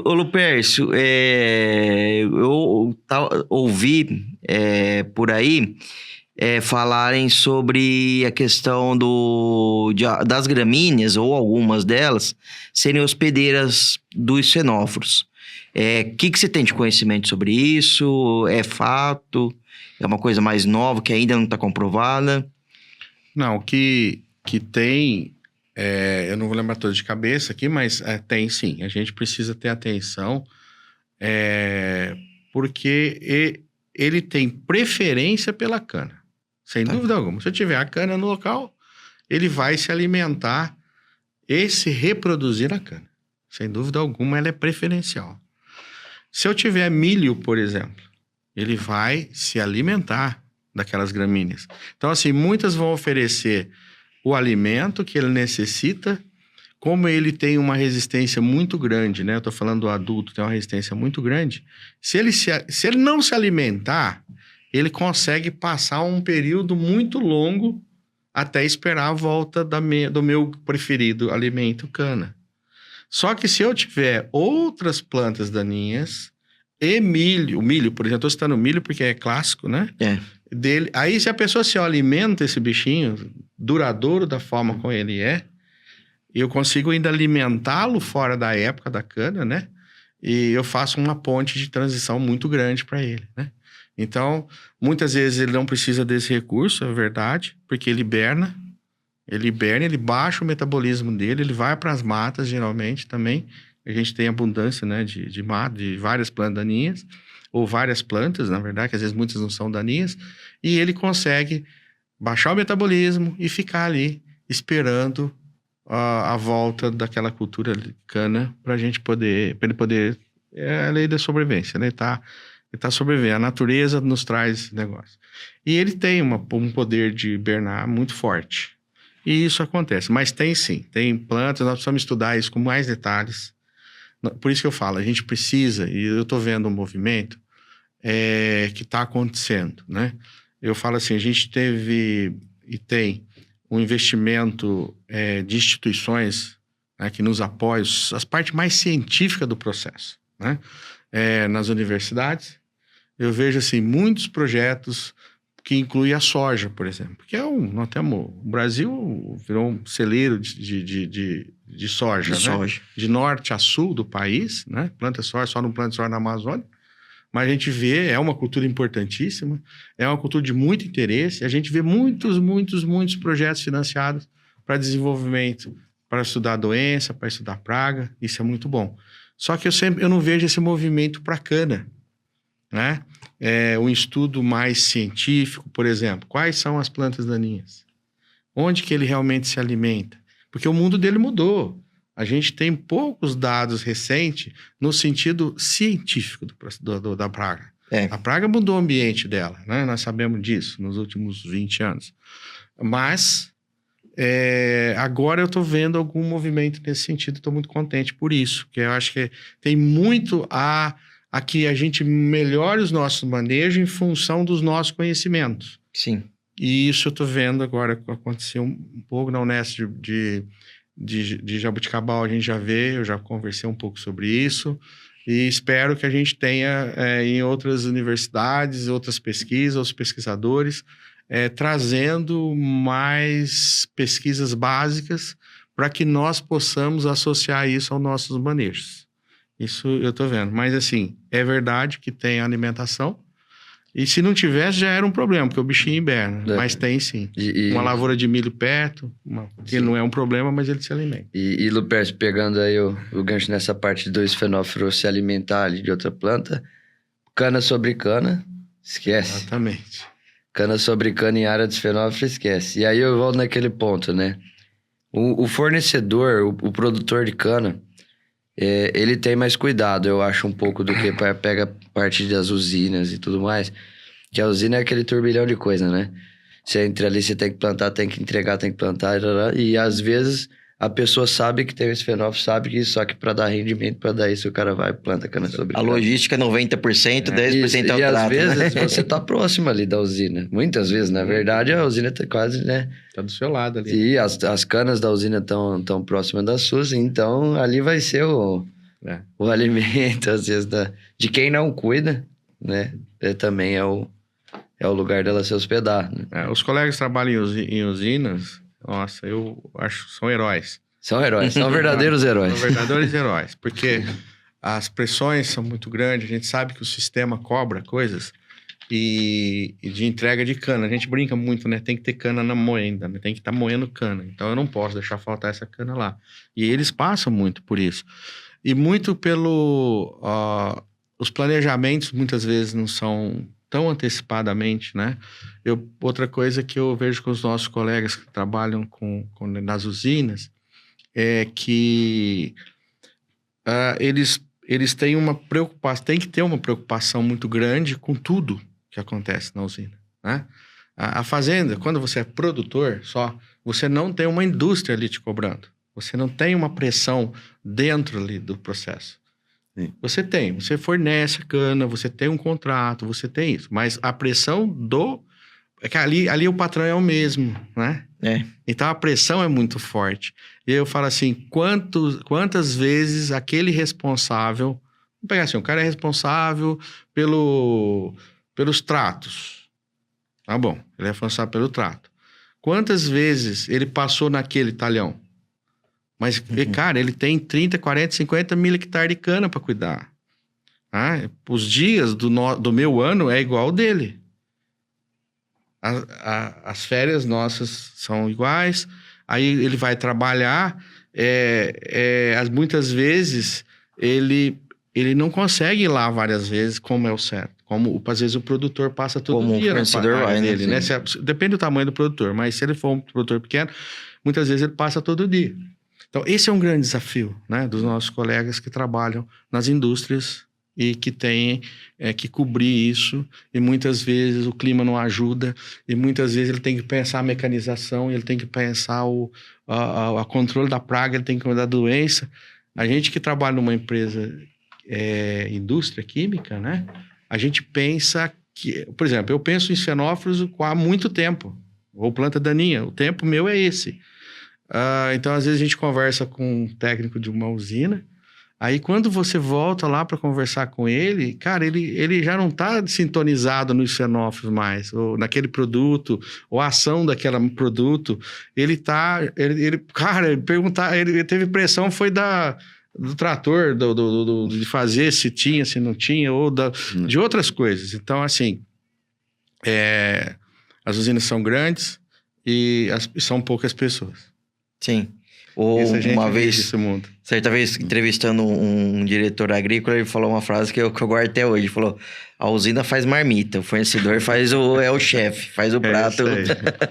Ô Lupercio, ouvi por aí falarem sobre a questão das gramíneas, ou algumas delas, serem hospedeiras dos xenóforos. Que você tem de conhecimento sobre isso? É fato? É uma coisa mais nova que ainda não está comprovada? Não, que tem... eu não vou lembrar tudo de cabeça aqui, mas tem sim. A gente precisa ter atenção, porque ele tem preferência pela cana, sem dúvida alguma. Se eu tiver a cana no local, ele vai se alimentar e se reproduzir na cana. Sem dúvida alguma, ela é preferencial. Se eu tiver milho, por exemplo, ele vai se alimentar daquelas gramíneas. Então, assim, muitas vão oferecer o alimento que ele necessita, como ele tem uma resistência muito grande, né? Eu tô falando do adulto, tem uma resistência muito grande. Se ele não se alimentar, ele consegue passar um período muito longo até esperar a volta do meu preferido alimento, cana. Só que se eu tiver outras plantas daninhas e milho, o milho, por exemplo, eu tô citando milho porque é clássico, né? Aí, se a pessoa se alimenta esse bichinho duradouro da forma como ele é, eu consigo ainda alimentá-lo fora da época da cana, né? E eu faço uma ponte de transição muito grande para ele, né? Então, muitas vezes ele não precisa desse recurso, é verdade, porque ele hiberna, ele baixa o metabolismo dele, ele vai para as matas, geralmente, também. A gente tem abundância, né, de várias plantas daninhas, ou várias plantas, na verdade, que às vezes muitas não são daninhas, e ele consegue baixar o metabolismo e ficar ali esperando a volta daquela cultura cana para ele poder... É a lei da sobrevivência, né? Ele tá sobrevivendo. A natureza nos traz esse negócio. E ele tem um poder de hibernar muito forte. E isso acontece. Mas tem sim, tem plantas, nós precisamos estudar isso com mais detalhes. Por isso que eu falo, a gente precisa, e eu estou vendo um movimento que está acontecendo, né? Eu falo assim, a gente teve e tem um investimento de instituições, né, que nos apoiam, as partes mais científicas do processo, né? Nas universidades, eu vejo assim, muitos projetos que incluem a soja, por exemplo. Porque nós temos... O Brasil virou um celeiro de soja, né? Soja. De norte a sul do país, né? Planta soja, só não planta soja na Amazônia. Mas a gente vê, é uma cultura importantíssima, é uma cultura de muito interesse. A gente vê muitos projetos financiados para desenvolvimento, para estudar doença, para estudar praga. Isso é muito bom. Só que eu não vejo esse movimento para cana, né? Um estudo mais científico, por exemplo. Quais são as plantas daninhas? Onde que ele realmente se alimenta? Porque o mundo dele mudou. A gente tem poucos dados recentes no sentido científico da praga. A praga mudou o ambiente dela, né? Nós sabemos disso nos últimos 20 anos. Mas agora eu estou vendo algum movimento nesse sentido, estou muito contente por isso, porque eu acho que tem muito a que a gente melhore os nossos manejos em função dos nossos conhecimentos. Sim. E isso eu estou vendo agora acontecer um pouco na Unesp de Jaboticabal, a gente já vê, eu já conversei um pouco sobre isso, e espero que a gente tenha em outras universidades, outras pesquisas, outros pesquisadores, trazendo mais pesquisas básicas para que nós possamos associar isso aos nossos manejos. Isso eu tô vendo. Mas, assim, é verdade que tem alimentação. E se não tivesse, já era um problema, porque o bichinho hiberna. Mas tem, sim. Uma lavoura de milho perto, que não é um problema, mas ele se alimenta. E Lupercio, pegando aí o gancho nessa parte do esfenófilo se alimentar ali de outra planta, cana sobre cana, esquece. Exatamente. Cana sobre cana em área de esfenófilo, esquece. E aí eu volto naquele ponto, né? O fornecedor, o produtor de cana, ele tem mais cuidado, eu acho, um pouco do que pega a parte das usinas e tudo mais. Que a usina é aquele turbilhão de coisa, né? Você entra ali, você tem que plantar, tem que entregar, tem que plantar. E às vezes a pessoa sabe que tem esse fenómeno, sabe que só que para dar rendimento, para dar isso, o cara vai e planta cana sobre cana. A logística é 90%, 10% é o trato, trato, às vezes né? você tá próximo ali da usina. Muitas vezes, na verdade, a usina tá quase, né? Tá do seu lado ali. E as canas da usina estão próximas das suas, então ali vai ser o alimento, às vezes, de quem não cuida, né? Também é o lugar dela se hospedar. Né? Os colegas que trabalham em usinas, nossa, eu acho que são heróis. São heróis, são verdadeiros heróis. São verdadeiros heróis, porque as pressões são muito grandes, a gente sabe que o sistema cobra coisas e de entrega de cana. A gente brinca muito, né? Tem que ter cana na moenda, né? Tem que estar moendo cana. Então eu não posso deixar faltar essa cana lá. E eles passam muito por isso. E muito os planejamentos muitas vezes não são tão antecipadamente, né? Outra coisa que eu vejo com os nossos colegas que trabalham nas usinas é que eles têm uma preocupação, tem que ter uma preocupação muito grande com tudo que acontece na usina, né? A fazenda, quando você é produtor só, você não tem uma indústria ali te cobrando. Você não tem uma pressão dentro ali do processo. Sim. Você fornece a cana, você tem um contrato, você tem isso. Mas a pressão é que ali o patrão é o mesmo, né? Então a pressão é muito forte. E eu falo assim, quantas vezes aquele responsável... Vamos pegar assim, o cara é responsável pelos tratos. Tá bom, ele é responsável pelo trato. Quantas vezes ele passou naquele talhão? Mas, cara, ele tem 30, 40, 50 mil hectares de cana para cuidar. Os dias do meu ano é igual ao dele. As férias nossas são iguais. Aí ele vai trabalhar. Muitas vezes ele não consegue ir lá várias vezes, como é o certo. Como, às vezes, o produtor passa todo dia na área dele, né? Depende do tamanho do produtor. Mas se ele for um produtor pequeno, muitas vezes ele passa todo dia. Então, esse é um grande desafio, né, dos nossos colegas que trabalham nas indústrias e que têm que cobrir isso. E muitas vezes o clima não ajuda, e muitas vezes ele tem que pensar a mecanização, ele tem que pensar o controle da praga, ele tem que cuidar da doença. A gente que trabalha numa empresa, indústria química, né, a gente pensa que, por exemplo, eu penso em xenófilos há muito tempo, ou planta daninha, o tempo meu é esse. Então, às vezes, a gente conversa com um técnico de uma usina, aí quando você volta lá para conversar com ele, cara, ele já não está sintonizado nos xenófilos mais, ou naquele produto, ou a ação daquele produto. Ele teve pressão, foi do trator, de fazer se tinha, se não tinha, ou de outras coisas. Então, assim, as usinas são grandes e são poucas pessoas. Sim. Certa vez, entrevistando um diretor agrícola, ele falou uma frase que eu guardo até hoje. Ele falou, a usina faz marmita, o fornecedor é o chefe, faz o prato.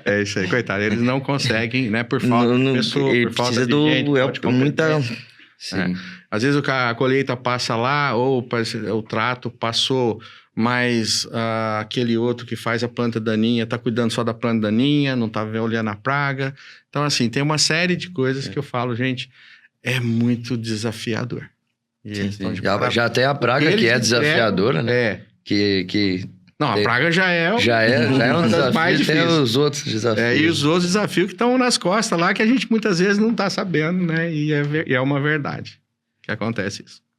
É isso aí, coitado. Eles não conseguem, né, por falta de pessoa, por falta de gente. Muita... Sim. Às vezes a colheita passa lá, ou o trato passou, mas aquele outro que faz a planta daninha está cuidando só da planta daninha, não está olhando a praga. Então, assim, tem uma série de coisas que eu falo, gente, é muito desafiador. Já tem a praga que é desafiadora, né? Não, a praga já é um desafio, mais difícil. Tem os outros desafios. E os outros desafios que estão nas costas lá, que a gente muitas vezes não está sabendo, né? E é uma verdade que acontece isso.